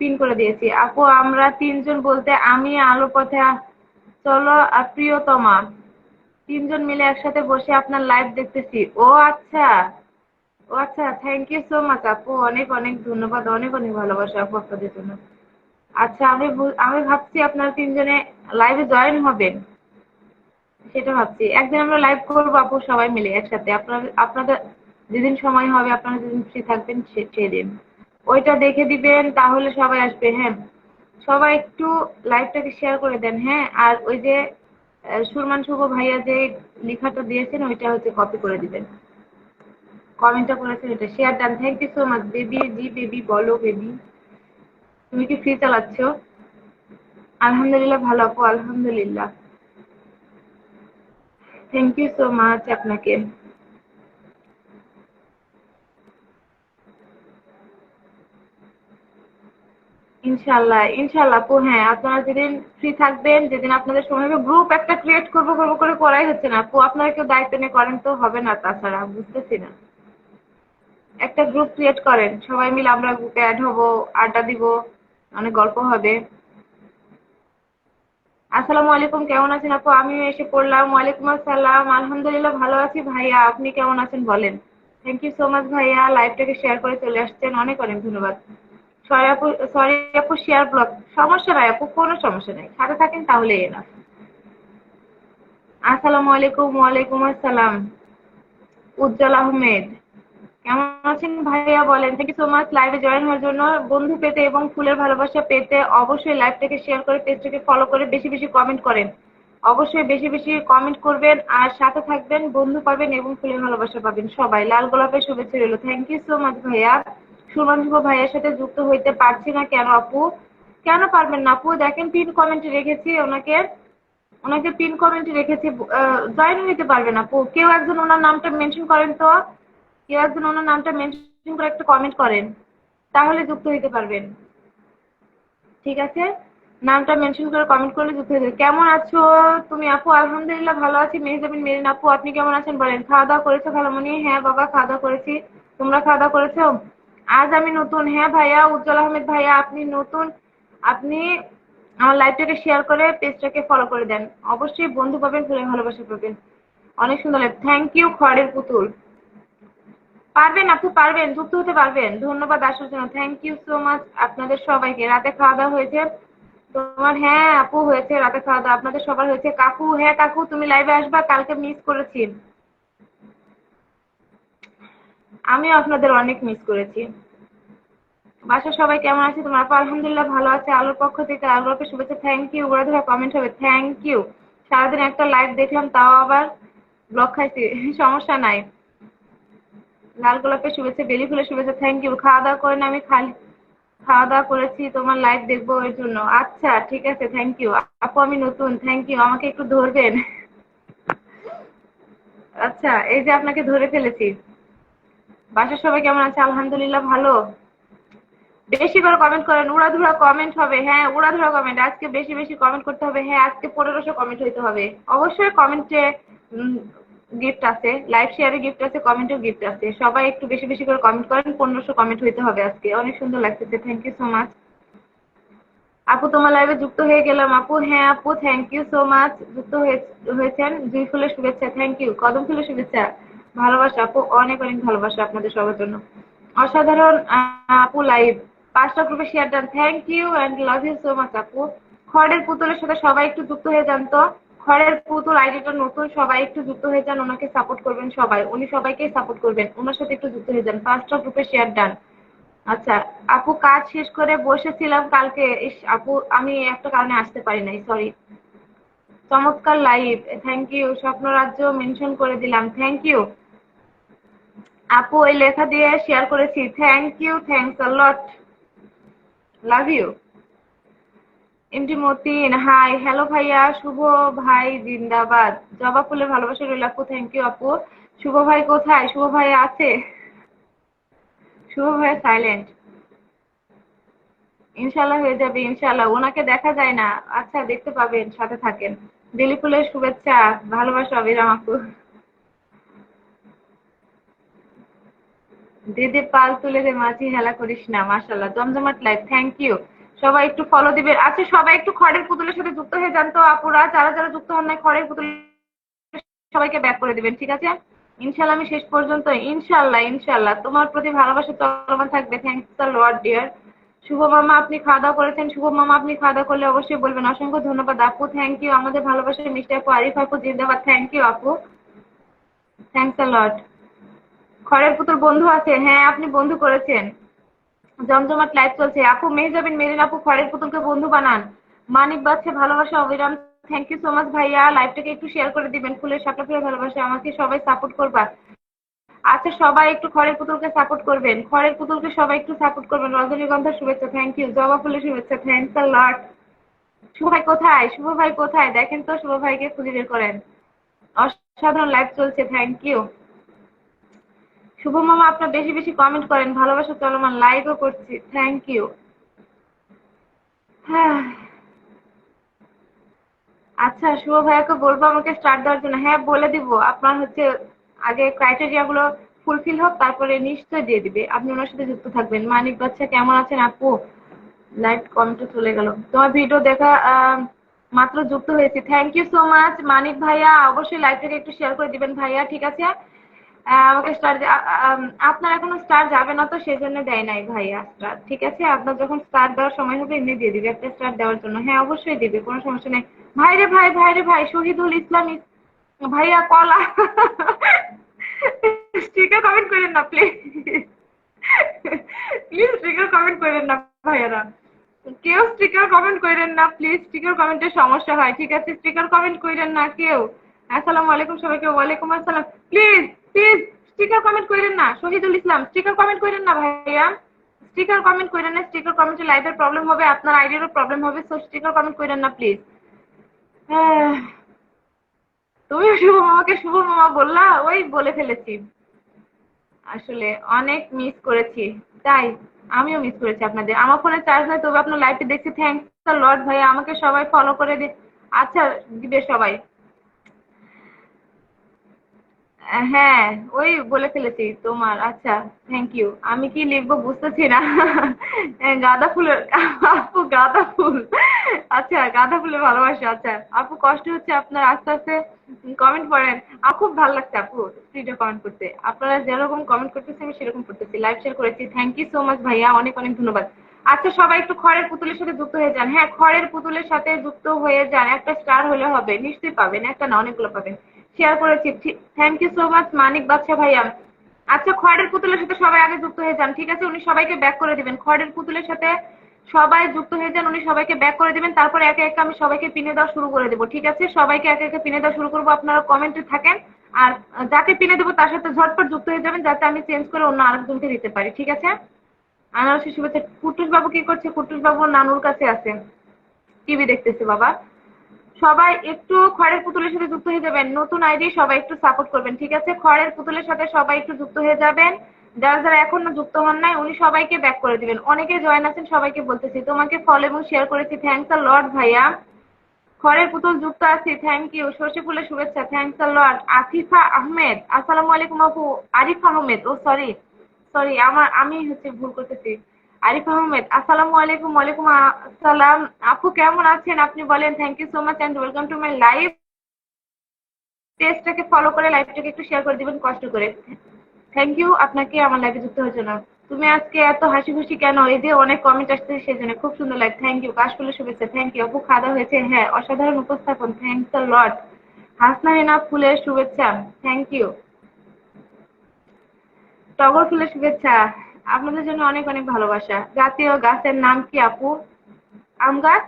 পিন করে দিয়েছি। আপু আমরা 3 জন বলতে আমি, আলো পথে চলো আর প্রিয়তমা, 3 জন মিলে একসাথে বসে আপনার লাইভ দেখতেছি। ও আচ্ছা, ও আচ্ছা, থ্যাংক ইউ সো মাচ আপু, অনেক অনেক ধন্যবাদ, অনেক অনেক ভালোবাসা আপু আপনাদের জন্য। আচ্ছা আমি ভাবছি আপনারা 3 জনে লাইভে জয়েন হবেন, সেটা ভাবছি। একদিন আমরা লাইভ করবো আপু সবাই মিলে একসাথে, আপনাদের যেদিন সময় হবে, আপনারা যেদিন ফ্রি থাকবেন সেদিন ওইটা দেখে দিবেন, তাহলে সবাই আসবে। হ্যাঁ সবাই একটু লাইভটাকে শেয়ার করে দেন। হ্যাঁ আর ওই যে সুরমান শুভ ভাইয়া যে লেখাটা দিয়েছেন ওইটা হচ্ছে কপি করে দিবেন, কমেন্টটা করেছেন ওইটা share done. Thank you so much baby. জি বেবি বলো বেবি, তুমি কি ফ্রি চালাচ্ছ? আলহামদুলিল্লাহ ভালো আপু, আলহামদুলিল্লাহ, থ্যাংক ইউ সো মাচ আপনাকে। ইনশাল্লাহ ইনশাল্লাহ আপু। হ্যাঁ আপনারা যেদিন ফ্রি থাকবেন, যেদিন আপনাদের সময় হবে, গ্রুপ একটা ক্রিয়েট করবো করে করাই হচ্ছে না আপু। আপনারা কেউ দায়িত্ব নিয়ে করেন তো হবে না, তাছাড়া বুঝতেছি না। একটা গ্রুপ ক্রিয়েট করেন, সবাই মিলে আমরা গ্রুপে অ্যাড হব, আড্ডা দিব, অনেক গল্প হবে। আসসালামু আলাইকুম, কেমন আছেন আপু? আমিও এসে পড়লাম। ওয়ালাইকুম আসসালাম, আলহামদুলিল্লাহ ভালো আছি ভাইয়া, আপনি কেমন আছেন বলেন? থ্যাংক ইউ সো মাচ ভাইয়া, লাইভটাকে শেয়ার করে চলে আসছেন, অনেক অনেক ধন্যবাদ। সরি আপু শেয়ার ব্লক, সমস্যা নাই আপু, কোনো সমস্যা নাই, সাথে থাকেন তাহলে না। আসসালামু আলাইকুম। ওয়ালাইকুম আসসালাম। উজ্জ্বল আহমেদ কেমন আছেন ভাইয়া বলেন? থ্যাংক ইউ সো মাচ লাইভে জয়েন হওয়ার জন্য। বন্ধু পেতে এবং ফুলের ভালোবাসা পেতে অবশ্যই লাইভটাকে শেয়ার করে, পেজটাকে ফলো করে বেশি বেশি কমেন্ট করেন। অবশ্যই বেশি বেশি কমেন্ট করবেন আর সাথে থাকবেন, বন্ধু পাবেন এবং ফুলের ভালোবাসা পাবেন সবাই। লাল গোলাপের শুভেচ্ছা রইল। থ্যাংক ইউ সো মাচ ভাইয়া। সুরমান শুভ ভাইয়ের সাথে যুক্ত হইতে পারছি না কেন আপু? কেন পারবেন না আপু? দেখেন পিন কমেন্টে রেখেছি ওনাকে পিন কমেন্টে রেখেছি, জয়েন হইতে পারবেন আপু। কেউ একজন ওনার নামটা মেনশন করেন তো, কেউ একজন ওনার নামটা মেনশন করে একটা কমেন্ট করেন, তাহলে যুক্ত হইতে পারবেন, ঠিক আছে? নামটা মেনশন করে কমেন্ট করলে যুক্ত হয়ে যাবে। কেমন আছো তুমি আপু? আলহামদুলিল্লাহ ভালো আছি। মেহজাবিন মেরিন আপু আপনি কেমন আছেন বলেন? খাওয়া দাওয়া করেছো খালামণি? হ্যাঁ বাবা খাওয়া দাওয়া করেছি, তোমরা খাওয়া দাওয়া করেছো? আজ আমি নতুন। হ্যাঁ ভাইয়া উজ্জ্বল আহমেদ ভাইয়া আপনি নতুন, আপনি আমার লাইভটাকে শেয়ার করে পেজটাকে ফলো করে দেন, অবশ্যই বন্ধু পাবেন, ফুলের ভালোবাসা পাবেন। অনেক সুন্দর লাইভ, থ্যাংক ইউ খড়ের পুতুল। পারবেন আপু পারবেন, যুক্ত হতে পারবেন। ধন্যবাদ আসার জন্য, থ্যাংক ইউ সো মাচ আপনাদের সবাইকে। রাতে খাওয়া দাওয়া হয়েছে তোমার? হ্যাঁ আপু হয়েছে, রাতে খাওয়া দাওয়া আপনাদের সবার হয়েছে। কাকু, হ্যাঁ কাকু তুমি লাইভে আসবা, কালকে মিস করেছি, আমিও আপনাদের অনেক মিস করেছি। বাসার সবাই কেমন আছে তোমার আপু? আলহামদুলিল্লাহ ভালো আছে। আলোর পক্ষ থেকে আলোকে শুভেচ্ছা, থ্যাংক ইউ। ওরা ধরে কমেন্ট হবে, থ্যাংক ইউ। সারাদিন একটা লাইভ দেখলাম, তাও আবার ব্লক খাইছি, সমস্যা নাই। লাল গোলাপের শুভেচ্ছা, বেলি ফুলের শুভেচ্ছা, থ্যাংক ইউ। খাওয়া দাওয়া করেন? আমি খাওয়া দাওয়া করেছি, তোমার লাইভ দেখবো এর জন্য। আচ্ছা ঠিক আছে, থ্যাংক ইউ আপু, আমি নতুন, থ্যাংক ইউ, আমাকে একটু ধরবেন। আচ্ছা এই যে আপনাকে ধরে ফেলেছি। বাসার সবাই কেমন আছে? আলহামদুলিল্লাহ ভালো। বেশি করে কমেন্ট করেন, উড়াধুরা কমেন্ট হবে। হ্যাঁ উড়াধুরা কমেন্ট, আজকে বেশি বেশি কমেন্ট করতে হবে। হ্যাঁ আজকে 1500 কমেন্ট হইতে হবে। অবশ্যই কমেন্টে গিফট আছে, লাইভ শেয়ারে গিফট আছে, কমেন্টেও গিফট আছে। সবাই একটু বেশি বেশি করে কমেন্ট করেন, 1500 কমেন্ট হইতে হবে আজকে। অনেক সুন্দর লাগতেছে, থ্যাংক ইউ সো মাচ। আপু তোমার লাইভে যুক্ত হয়ে গেলাম আপু। হ্যাঁ আপু, থ্যাংক ইউ সো মাচ। যুক্ত হয়েছেন, জুই ফুলের শুভেচ্ছা, থ্যাংক ইউ। কদম ফুলের শুভেচ্ছা, ভালোবাসা আপু, অনেক অনেক ভালোবাসা আপনাদের সবার জন্য। অসাধারণ আপু লাইভ, 5টা গ্রুপে share done, thank you and love you so much আপু। খড়ের পুতুলের সাথে সবাই একটু যুক্ত হয়ে যান তো। খড়ের পুতুল আইডিটা নতুন, সবাই একটু যুক্ত হয়ে যান, ওনাকে সাপোর্ট করবেন সবাই, উনি সবাইকে সাপোর্ট করবেন, ওনার সাথে একটু যুক্ত হয়ে যান। 5টা গ্রুপে শেয়ার ডান। আচ্ছা আপু, কাজ শেষ করে বসেছিলাম কালকে। ইস আপু, আমি একটা কারণে আসতে পারি নাই, সরি। চমৎকার লাইভ, থ্যাংক ইউ। স্বপ্নরাজ্য মেনশন করে দিলাম, থ্যাংক ইউ আপু। ওই লেখা দিয়ে শেয়ার করেছি, thank you, thanks a lot, love you. MD Matin, hi, hello ভাইয়া। শুভ ভাই জিন্দাবাদ। জবা ফুলের ভালোবাসা রইল আপু, থ্যাংক ইউ আপু। শুভ ভাই কোথায়? শুভ ভাই আছে, শুভ ভাই সাইলেন্ট। ইনশাল্লাহ হয়ে যাবে, ইনশাল্লাহ। ওনাকে দেখা যায় না, আচ্ছা দেখতে পাবেন, সাথে থাকেন। বেলি ফুলের শুভেচ্ছা, ভালোবাসা অবিরাম আপু। দিদি পাল তুলে দে মাঝি, হেলা করিস না, মাশাল্লাহ। জমজমাট লাইভ, থ্যাংক ইউ। সবাই একটু ফলো দিবেন। আচ্ছা সবাই একটু খড়ের পুতুলের সাথে যুক্ত হয়ে যান তো আপুরা, যারা যারা যুক্ত হন নাই, খড়ের পুতুল সবাইকে ব্যাক করে দিবেন, ঠিক আছে? ইনশাল্লাহ আমি শেষ পর্যন্ত, ইনশাল্লাহ ইনশাল্লাহ তোমার প্রতি ভালোবাসা চলমান থাকবে। Thanks the lord dear. Shuvo মামা আপনি খাওয়া দাওয়া করেছেন? শুভ মামা আপনি খাওয়া দাওয়া করলে অবশ্যই বলবেন। অসংখ্য ধন্যবাদ আপু, থ্যাংক ইউ। আমাদের ভালোবাসার মিষ্টি আপু আরিফ আপু জিন্দাবাদ, থ্যাংক ইউ আপু, থ্যাংকস দ্য লর্ড। খড়ের পুতুল বন্ধু আছে? হ্যাঁ আপনি বন্ধু করেছেন। জমজমাট লাইভ চলছে আপু। মেহজাবিন মেরিন আপু, খড়ের পুতুলকে বন্ধু বানান। মানিক বাচ্চা, ভালোবাসা অবিরাম, থ্যাংক ইউ সো মাচ ভাইয়া। লাইভটাকে একটু শেয়ার করে দিবেন। ফুলের শাপলা ফুলের ভালোবাসা, আমাকে সবাই সাপোর্ট করবা। আচ্ছা সবাই একটু খড়ের পুতুলকে সাপোর্ট করবেন, খড়ের পুতুলকে সবাই একটু সাপোর্ট করবেন। রজনীগন্ধার শুভেচ্ছা, থ্যাংক ইউ। জবা ফুলের শুভেচ্ছা, থ্যাংকস আ লট। শুভ ভাই কোথায়? শুভ ভাই কোথায়? দেখেন তো, শুভ ভাইকে খুঁজে বের করেন। অসাধারণ লাইভ চলছে, থ্যাংক ইউ। শুভ মামা আপনার বেশি বেশি কমেন্ট করেন, ভালোবাসা চলমান, লাইভও করছি, থ্যাংক ইউ। হ্যাঁ আচ্ছা, শুভ ভাইয়াকে বলবো আমাকে স্টার্ট দেওয়ার জন্য। হ্যাঁ বলে দিব, আপনার হচ্ছে আগে ক্রাইটেরিয়া গুলো ফুলফিল হোক, তারপরে নিশ্চয় দিয়ে দিবে। আপনি ওনার সাথে যুক্ত থাকবেন। মানিক বাচ্চা কেমন আছেন আপু? লাইভ কমেন্টে চলে গেল। তোমার ভিডিও দেখা মাত্র যুক্ত হয়েছে, থ্যাংক ইউ সো মাচ মানিক ভাইয়া। অবশ্যই লাইভটাকে একটু শেয়ার করে দিবেন ভাইয়া, ঠিক আছে? আমাকে স্টার, আপনার এখনো স্টার যাবে না তো, সেজন্য দেয় নাই ভাইয়া স্টার, ঠিক আছে? আপনার যখন স্টার দেওয়ার সময় হবে এমনি দিয়ে দিবে একটা স্টার দেওয়ার জন্য। হ্যাঁ অবশ্যই দিবে, কোনো সমস্যা নেই। ভাইরে ভাই, ভাইরে ভাই, শহীদুল ইসলাম ভাইয়া কলা। স্টিকার কমেন্ট করেন না প্লিজ, প্লিজ স্টিকার কমেন্ট করেন না ভাইয়ারা, কেউ স্টিকার কমেন্ট করেন না প্লিজ। স্টিকার কমেন্টের সমস্যা হয়, ঠিক আছে? স্টিকার কমেন্ট করেন না কেউ। আসসালামু আলাইকুম সবাইকে। ওয়ালাইকুম আসসালাম। প্লিজ প্লিজ স্টিকার কমেন্ট করেন না। শহীদুল ইসলাম, স্টিকার কমেন্ট করেন না ভাইয়া, স্টিকার কমেন্ট করেন না। স্টিকার কমেন্টে লাইভের প্রবলেম হবে, আপনার আইডিরও প্রবলেম হবে, সো স্টিকার কমেন্ট করেন না প্লিজ। তুমি শুভ মামাকে শুভ মামা বললা, ওই বলে ফেলেছি। আসলে অনেক মিস করেছি, তাই আমিও মিস করেছি আপনাদের। আমার ফোনে চার্জ নাই, তবে আপনার লাইভটি দেখছি, থ্যাংকস আ লট ভাইয়া। আমাকে সবাই ফলো করে দিন। আচ্ছা দিবে সবাই। হ্যাঁ ওই বলে ফেলেছি তোমার। আচ্ছা থ্যাংক ইউ। আমি কি লিখবো বুঝতেছি না। গাঁদা ফুলের আপু, গাঁদা ফুল, আচ্ছা গাঁদা ফুলের ভালোবাসা। আচ্ছা আপু, কষ্ট হচ্ছে আপনার, আস্তে আস্তে কমেন্ট করেন। খুব ভালো লাগছে আপু ভিডিও কমেন্ট করতে, আপনারা যেরকম কমেন্ট করতেছে আমি সেরকম করতেছি। লাইভ শেয়ার করেছি, থ্যাংক ইউ সো মাচ ভাইয়া, অনেক অনেক ধন্যবাদ। আচ্ছা সবাই একটু খড়ের পুতুলের সাথে যুক্ত হয়ে যান। হ্যাঁ খড়ের পুতুলের সাথে যুক্ত হয়ে যান, একটা স্টার হলে হবে, নিশ্চয়ই পাবেন, একটা না অনেকগুলো পাবেন। শেয়ার করেছি, থ্যাংক ইউ সো মাচ মানিক বাচ্চা ভাইয়া। আচ্ছা খড়ের পুতুলের সাথে সবাই আগে যুক্ত হয়ে যান, ঠিক আছে? উনি সবাইকে ব্যাক করে দিবেন। খড়ের পুতুলের সাথে সবাই যুক্ত হয়ে যান, উনি সবাইকে ব্যাক করে দিবেন। তারপরে একে একে আমি সবাইকে পিনে দেওয়া শুরু করে দেবো, ঠিক আছে? সবাইকে একে একে পিনে দেওয়া শুরু করবো, আপনারা কমেন্টে থাকেন। আর যাকে পিনে দেবো তার সাথে ঝটপট যুক্ত হয়ে যাবেন, যাতে আমি চেঞ্জ করে অন্য আরেকজনকে দিতে পারি, ঠিক আছে? আনারসি শুভেচ্ছা। কুটুস বাবু কি করছে? কুটুস বাবু নানুর কাছে আছে, টিভি দেখতেছে বাবা। সবাই একটু খড়ের পুতুলের সাথে যুক্ত হয়ে যাবেন। নতুন আইডি সবাই একটু সাপোর্ট করবেন, ঠিক আছে? খড়ের পুতুলের সাথে সবাই একটু যুক্ত হয়ে যাবেন। যারা যারা এখনো যুক্ত হন নাই উনি সবাইকে ব্যাক করে দিবেন। অনেকে জয়েন আছেন, সবাইকে বলতেছি তোমাকে ফলো এবং শেয়ার করেছি, থ্যাংকস আ লট ভাইয়া। খড়ের পুতুল যুক্ত আছে, থ্যাংক ইউ। সর্ষে ফুলের শুভেচ্ছা, থ্যাংকস আ লট। আফিফা আহমেদ, আসসালামু আলাইকুম আপু। আরিফ আহমেদ, ও সরি সরি, আমি ভুল করতেছি। আরিফ আহমেদ, আসসালামু আলাইকুম। ওয়ালাইকুম আসসালাম। আপু কেমন আছেন আপনি বলেন? Thank you so much and welcome to my live. পেজটাকে ফলো করে লাইভটাকে একটু শেয়ার করে দিবেন কষ্ট করে। থ্যাংক ইউ আপনাকে আমার লাইভে যুক্ত হওয়ার জন্য। তুমি আজকে এত হাসি খুশি কেন? এই যে অনেক কমেন্ট আসছে সেজন্য। খুব সুন্দর লাইভ, থ্যাংক ইউ। কাশফুলের শুভেচ্ছা, থ্যাংক ইউ আপু। খাওয়া দাওয়া হয়েছে? হ্যাঁ, অসাধারণ উপস্থাপন, থ্যাংকস আ লট। হাসনা হেনা ফুলের শুভেচ্ছা, থ্যাংক ইউ। টগর ফুলের শুভেচ্ছা, আপনাদের জন্য অনেক অনেক ভালোবাসা। জাতীয় গাছের নাম কি আপু? আম গাছ?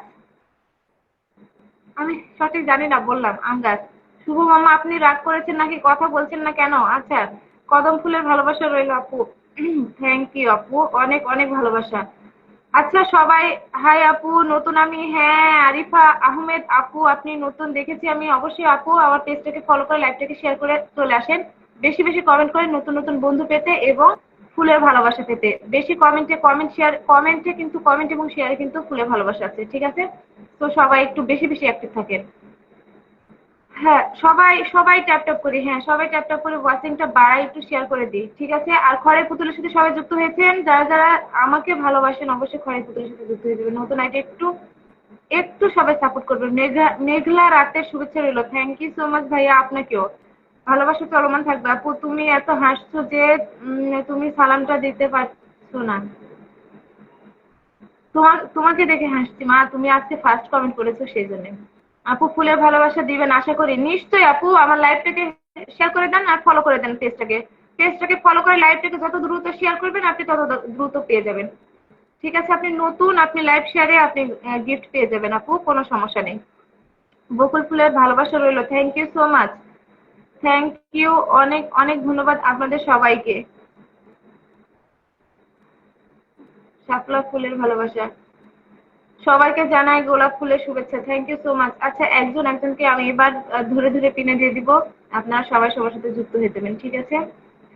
আমি সঠিক জানি না, বললাম আম গাছ। শুভ মামা, আপনি রাগ করেছেন নাকি? কথা বলছেন না কেন? আচ্ছা, কদম ফুলের ভালোবাসা রইল আপু। থ্যাংক ইউ আপু, অনেক অনেক ভালোবাসা। আচ্ছা সবাই হাই আপু, নতুন আমি। হ্যাঁ আরিফা আহমেদ আপু, আপনি নতুন দেখেছি আমি। অবশ্যই আপু আমার পেজটাকে ফলো করে লাইভটাকে শেয়ার করে চলে আসেন। বেশি বেশি কমেন্ট করে নতুন নতুন বন্ধু পেতে এবং ফুলের ভালোবাসা পেতে। বেশি কমেন্টে কিন্তু কমেন্ট এবং শেয়ারে কিন্তু ফুলের ভালোবাসা আছে, ঠিক আছে? তো সবাই একটু বেশি বেশি অ্যাক্টিভ থাকেন। হ্যাঁ সবাই সবাই ট্যাপ ট্যাপ করি, হ্যাঁ সবাই ট্যাপ ট্যাপ করে ওয়াচিংটা বাড়াই, একটু শেয়ার করে দিই, ঠিক আছে? আর খড়ের পুতুলের সাথে সবাই যুক্ত হয়েছেন, যারা যারা আমাকে ভালোবাসেন অবশ্যই খড়ের পুতুলের সাথে যুক্ত হয়ে যাবেন। নতুন আইটা একটু একটু সবাই সাপোর্ট করবেন। মেঘলা রাতের শুভেচ্ছা রইল, থ্যাংক ইউ সো মাচ ভাইয়া। আপনাকেও ভালোবাসা চলমান থাকবে আপু। তুমি এত হাসছো যে তুমি সালামটা দিতে পারছো না। তোমাকে দেখে হাসছি মা, তুমি আজকে ফার্স্ট কমেন্ট করেছো সেই জন্য। আপু ফুলের ভালোবাসা দিবেন আশা করি। নিশ্চয়ই আপু, আমার লাইভটাকে শেয়ার করে দেন আর ফলো করে দেন পেজটাকে ফলো করে লাইভটাকে যত দ্রুত শেয়ার করবেন আপনি তত দ্রুত পেয়ে যাবেন, ঠিক আছে? আপনি নতুন, আপনি লাইভ শেয়ারে আপনি গিফট পেয়ে যাবেন আপু, কোনো সমস্যা নেই। বকুল ফুলের ভালোবাসা রইল, thank you so much, thank you. অনেক অনেক ধন্যবাদ আপনাদের সবাইকে। শাপলা ফুলের ভালোবাসা, সবাইকে জানাই গোলাপ ফুলের শুভেচ্ছা, থ্যাংক ইউ সো মাচ। আচ্ছা একজনকে আমি এবার ধরে ধরে পিনে দিয়ে দিব, আপনারা সবাই সবার সাথে যুক্ত হয়ে যাবেন, ঠিক আছে?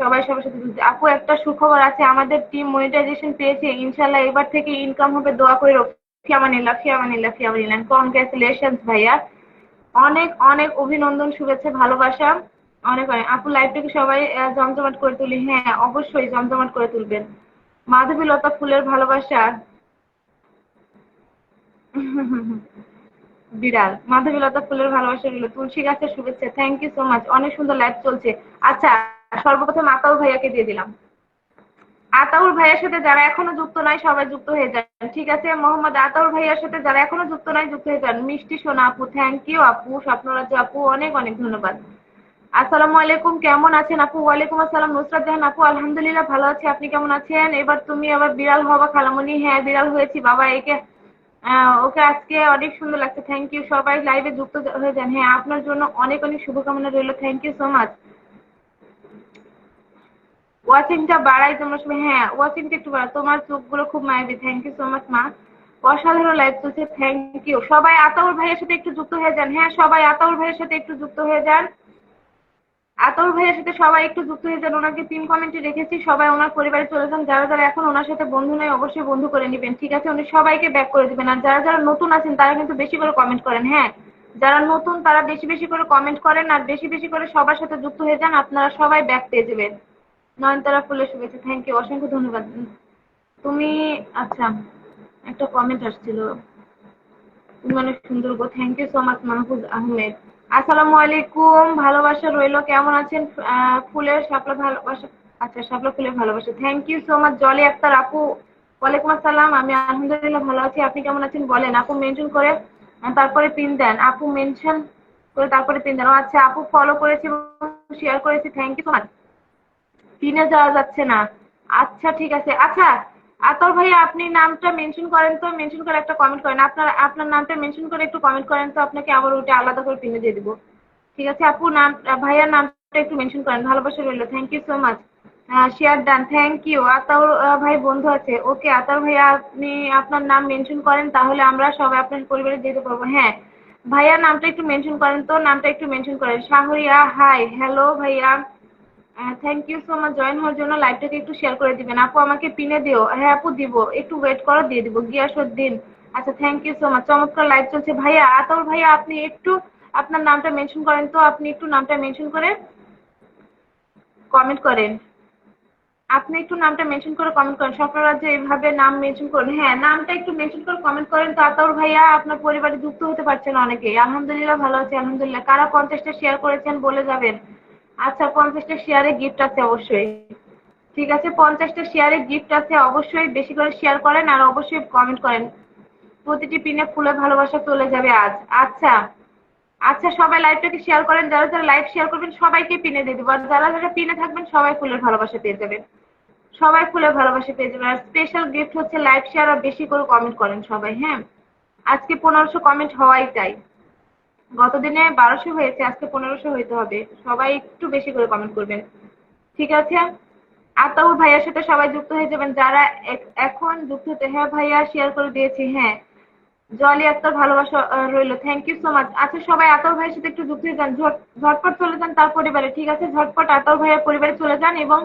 সবাই সবার সাথে যুক্ত। আপু একটা সুখবর আছে, আমাদের টিম মনিটাইজেশন পেয়েছে, ইনশাল্লাহ এবার থেকে ইনকাম হবে, দোয়া করে। ফিয়ামানিল্লাহ ফিয়ামানিল্লাহ ফিয়ামানিল্লাহ, কংগ্রেচুলেশনস ভাইয়া, অনেক অনেক অভিনন্দন, শুভেচ্ছা, ভালোবাসা, অনেক অনেক। আপু লাইভটাকে সবাই জমজমাট করে তুলি। হ্যাঁ অবশ্যই জমজমাট করে তুলবেন। মাধবীলতা ফুলের ভালোবাসা, বিড়াল। মাধবীলতা ফুলের ভালোবাসা রইল, তুলসী গাছের শুভেচ্ছা, থ্যাংক ইউ সো মাচ। অনেক সুন্দর লাইভ চলছে। আচ্ছা সর্বপ্রথম আতাউর ভাইয়াকে দিয়ে দিলাম। আতাউর ভাইয়ের সাথে যারা এখনো যুক্ত নাই সবাই যুক্ত হয়ে যান, ঠিক আছে? মোহাম্মদ আতাউর ভাইয়ার সাথে যারা এখনো যুক্ত নাই যুক্ত হয়ে যান। মিষ্টি সোনা আপু, থ্যাংক ইউ আপু। স্বপ্নরাজ আপু, অনেক অনেক ধন্যবাদ। আসসালামু আলাইকুম, কেমন আছেন আপু? ওয়ালাইকুম আসসালাম। নুসরাত জাহান আপু, আলহামদুলিল্লাহ ভালো আছি, আপনি কেমন আছেন? এবার তুমি আবার বিড়াল হবা খালামণি। হ্যাঁ বিড়াল হয়েছি বাবা, ওকে আজকে অনেক সুন্দর লাগছে, থ্যাংক ইউ। সবাই লাইভে যুক্ত হয়ে যান। হ্যাঁ আপনার জন্য অনেক অনেক শুভকামনা রইল, থ্যাংক ইউ সো মাচ। ওয়াচিংটা বাড়াই তোমার সময়, হ্যাঁ ওয়াচিংটা একটু বাড়াই, তোমার চোখগুলো খুব মায়াবী, থ্যাংক ইউ সো মাচ মা। অসাধারণ লাইভ চলছে, থ্যাংক ইউ। সবাই আতাউর ভাইয়ের সাথে একটু যুক্ত হয়ে যান। হ্যাঁ সবাই আতাউর ভাইয়ের সাথে একটু যুক্ত হয়ে যান। আতাউর ভাইয়ের সাথে সবাই একটু যুক্ত হয়ে যান। ওনাকে 3 কমেন্টে রেখেছি, সবাই ওনার পরিবারে চলে যান। যারা যারা এখন ওনার সাথে বন্ধু নয় অবশ্যই বন্ধু করে নেবেন, ঠিক আছে? উনি সবাইকে ব্যাক করে দিবেন। আর যারা যারা নতুন আছেন তারা কিন্তু বেশি করে কমেন্ট করেন। হ্যাঁ যারা নতুন তারা বেশি বেশি করে কমেন্ট করেন আর বেশি বেশি করে সবার সাথে যুক্ত হয়ে যান, আপনারা সবাই ব্যাক পেয়ে যাবেন। নয়নতারা ফুলের শুভেচ্ছা, থ্যাংক ইউ, অসংখ্য ধন্যবাদ। তুমি আচ্ছা একটা কমেন্ট আসছিল, তুমি অনেক সুন্দর গো, thank you so much Mahfuz Ahmed. আসসালামু আলাইকুম, ভালোবাসা রইল, কেমন আছেন? ফুলের শাপলা ভালোবাসা, আচ্ছা শাপলা ফুলের ভালোবাসা, thank you so much. Jolly Akter আপু, ওয়ালাইকুম আসসালাম, আমি আলহামদুলিল্লাহ ভালো আছি, আপনি কেমন আছেন বলেন? আপু মেনশন করে তারপরে পিন দেন, আপু মেনশন করে তারপরে পিন দেন। আচ্ছা আপু ফলো করেছি শেয়ার করেছি, থ্যাংক ইউ সো মাচ। পিনে যাওয়া যাচ্ছে না, আচ্ছা ঠিক আছে। আচ্ছা আতর ভাইয়া আপনি নামটা মেনশন করেন তো, মেনশন করে একটা কমেন্ট করেন, আপনার নামটা মেনশন করে একটু কমেন্ট করেন তো, আপনাকে আবার ওইটা আলাদা করে পিনে দিয়ে দিব, ঠিক আছে? আপু নাম ভাইয়ার নামটা একটু মেনশন করেন, ভালোবাসা রইল, thank you so much. Share done, thank you. Ataur ভাই বন্ধু আছে, ওকে আতাউর ভাইয়া আপনি আপনার নাম মেনশন করেন, তাহলে আমরা সবাই আপনার পরিবারে যেতে পারবো। হ্যাঁ ভাইয়ার নামটা একটু মেনশন করেন তো, নামটা একটু মেনশন করেন। শাহরিয়া হাই, হ্যালো ভাইয়া, thank you so much join হওয়ার জন্য। লাইভটাকে একটু শেয়ার করে দিবেন। আপু আমাকে পিনে দিও। হ্যাঁ আপু দিব, একটু ওয়েট করো, দিয়ে দিব। গিয়াসউদ্দিন আচ্ছা, থ্যাংক ইউ সো মাচ। চমৎকার লাইভ চলছে। ভাইয়া, আতাউর ভাইয়া, আপনি একটু আপনার নামটা মেনশন করেন তো, আপনি একটু নামটা মেনশন করে কমেন্ট করেন। আপনি একটু নামটা মেনশন করে কমেন্ট করেন। স্বপ্নরাজ্যে এইভাবে নাম মেনশন করেন। হ্যাঁ, নামটা একটু মেনশন করে কমেন্ট করেন তো। আতাউর ভাইয়া, আপনার পরিবারে যুক্ত হতে পারছেন অনেকেই। আলহামদুলিল্লাহ, ভালো আছি আলহামদুলিল্লাহ। কারা 50টা শেয়ার করেছেন বলে যাবেন। আচ্ছা, 50টা শেয়ারে গিফট আছে অবশ্যই। ঠিক আছে, 50টা শেয়ারে গিফট আছে অবশ্যই। বেশি করে শেয়ার করেন আর অবশ্যই কমেন্ট করেন। প্রতিটি পিনে ফুলের ভালোবাসা চলে যাবে আজ। আচ্ছা আচ্ছা, সবাই লাইভটাকে শেয়ার করেন। যারা যারা লাইভ শেয়ার করবেন সবাইকে পিনে দিয়ে দেবো, আর যারা যারা পিনে থাকবেন সবাই ফুলের ভালোবাসা পেয়ে যাবেন। সবাই ফুলের ভালোবাসা পেয়ে যাবেন। আর স্পেশাল গিফট হচ্ছে লাইভ শেয়ার আর বেশি করে কমেন্ট করেন সবাই। হ্যাঁ, আজকে 1500 কমেন্ট হওয়াই চাই। গত দিনে 1200 হয়েছে, আজকে 1500 হইতে হবে। সবাই একটু বেশি করে কমেন্ট করবেন, ঠিক আছে? আতাউর ভাইয়ার সাথে সবাই যুক্ত হয়ে যাবেন যারা এখন যুক্ত হতে। হ্যাঁ ভাইয়া, শেয়ার করে দিয়েছি। হ্যাঁ, জলি আক্তার, ভালোবাসা রইলো, থ্যাংক ইউ সো মাচ। আচ্ছা, সবাই আতাউর ভাইয়ের সাথে একটু যুক্ত হয়ে যান। ঝটপট চলে যান তার পরিবারে, ঠিক আছে? ঝটপট আতাউর ভাইয়ের পরিবারে চলে যান এবং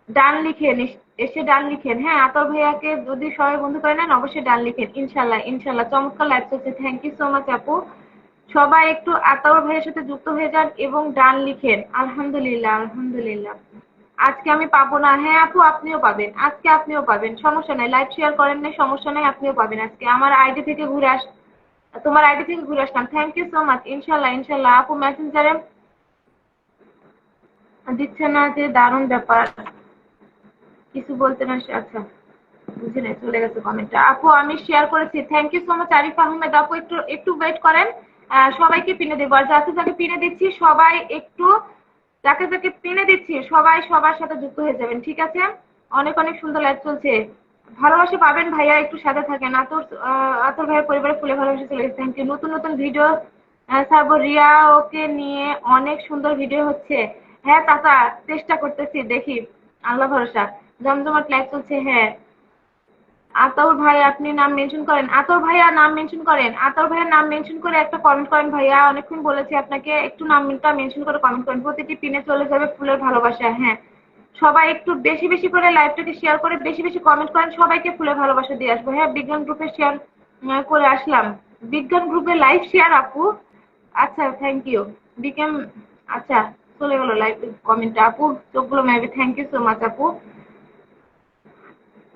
ডান লিখেন, এসে ডান লিখেন। হ্যাঁ, আতাউর ভাইয়াকে যদি সবাই বন্ধু করে নেন অবশ্যই ডান লিখেন। ইনশাল্লাহ ইনশাল্লাহ। চমৎকার লাইভ চলছে, থ্যাংক ইউ সো মাচ আপু। সবাই একটু আতাউর ভাইয়ের সাথে যুক্ত হয়ে যান এবং ডান লিখেন। আলহামদুলিল্লাহ আলহামদুলিল্লাহ। আজকে আমি পাবো না। হ্যাঁ আপু, আপনিও পাবেন, আজকে আপনিও পাবেন, সমস্যা নাই। লাইভ শেয়ার করেন নাই, সমস্যা নাই, আপনিও পাবেন আজকে। আমার আইডি থেকে ঘুরে তোমার আইডি থেকে ঘুরে আসলাম। Thank you so much. ইনশাল্লাহ ইনশাল্লাহ। আপু মেসেঞ্জারে দিচ্ছে না যে, দারুণ ব্যাপার, কিছু বলতে না। আচ্ছা, বুঝে নাই, চলে গেছে কমেন্টটা। আপু আমি শেয়ার করেছি, thank you so much Arif Ahmed. আপু একটু একটু ওয়েট করেন, সবাইকে পিনে দেবো। আর যাকে যাকে পিনে দিচ্ছি সবাই একটু, যাকে যাকে পিনে দিচ্ছি সবাই সবার সাথে যুক্ত হয়ে যাবেন, ঠিক আছে? অনেক অনেক সুন্দর লাইভ চলছে। ভালোবাসা পাবেন ভাইয়া, একটু সাথে থাকেন। আতর ভাইয়ের পরিবারে ফুলে ভালোবাসা চলে গেছে, থ্যাংক ইউ। নতুন নতুন ভিডিও ছাড়বো, রিয়া ওকে নিয়ে অনেক সুন্দর ভিডিও হচ্ছে। হ্যাঁ চাচা, চেষ্টা করতেছি, দেখি, আল্লাহ ভরসা। জমজমাট লাইভ চলছে। হ্যাঁ, আতাউর ভাই আপনি নাম মেনশন করেন। আতাউর ভাইয়া নাম মেনশন করেন। আতাউর ভাইয়ের নাম মেনশন করে একটা কমেন্ট করেন ভাইয়া। অনেকক্ষণ বলেছি আপনাকে, একটু নামটা মেনশন করে কমেন্ট করেন। প্রতিটি পিনে চলে যাবে ফুলের ভালোবাসা। হ্যাঁ, সবাই একটু বেশি বেশি করে লাইভটাকে শেয়ার করে বেশি বেশি কমেন্ট করেন। সবাইকে ফুলের ভালোবাসা দিয়ে আসবো। হ্যাঁ, বিজ্ঞান গ্রুপে শেয়ার করে আসলাম। বিজ্ঞান গ্রুপে লাইভ শেয়ার আপু। আচ্ছা, থ্যাংক ইউ বিকেম। আচ্ছা, চলে গেল লাইভ কমেন্টটা। আপু চোখগুলো maybe, thank you so much আপু।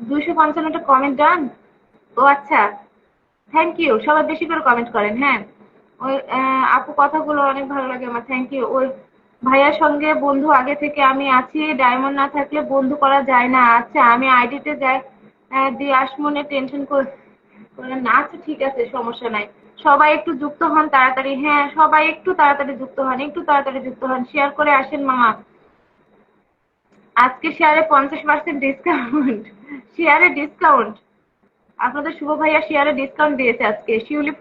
255টা কমেন্ট ডান। ও আচ্ছা, থ্যাংক ইউ। সবাই বেশি করে কমেন্ট করেন। হ্যাঁ, ওই আপু কথাগুলো অনেক ভালো লাগে আমার, থ্যাংক ইউ। ওই ভাইয়ার সঙ্গে বন্ধু আগে থেকে আমি আছি, ডায়মন্ড না থাকলে বন্ধু করা যায় না। আচ্ছা, আমি আইডিতে যাই, দিয়ে আসমনে টেনশন করেন না। আচ্ছা ঠিক আছে, সমস্যা নাই। সবাই একটু যুক্ত হন তাড়াতাড়ি। হ্যাঁ, সবাই একটু তাড়াতাড়ি যুক্ত হন, একটু তাড়াতাড়ি যুক্ত হন, শেয়ার করে আসেন মামা। আজকে শেয়ারে 50% ডিসকাউন্ট। শেয়ারে ডিসকাউন্ট, আপনাদের শুভ ভাইয়া শেয়ারে ডিসকাউন্ট দিয়েছে আজকে। শিউলি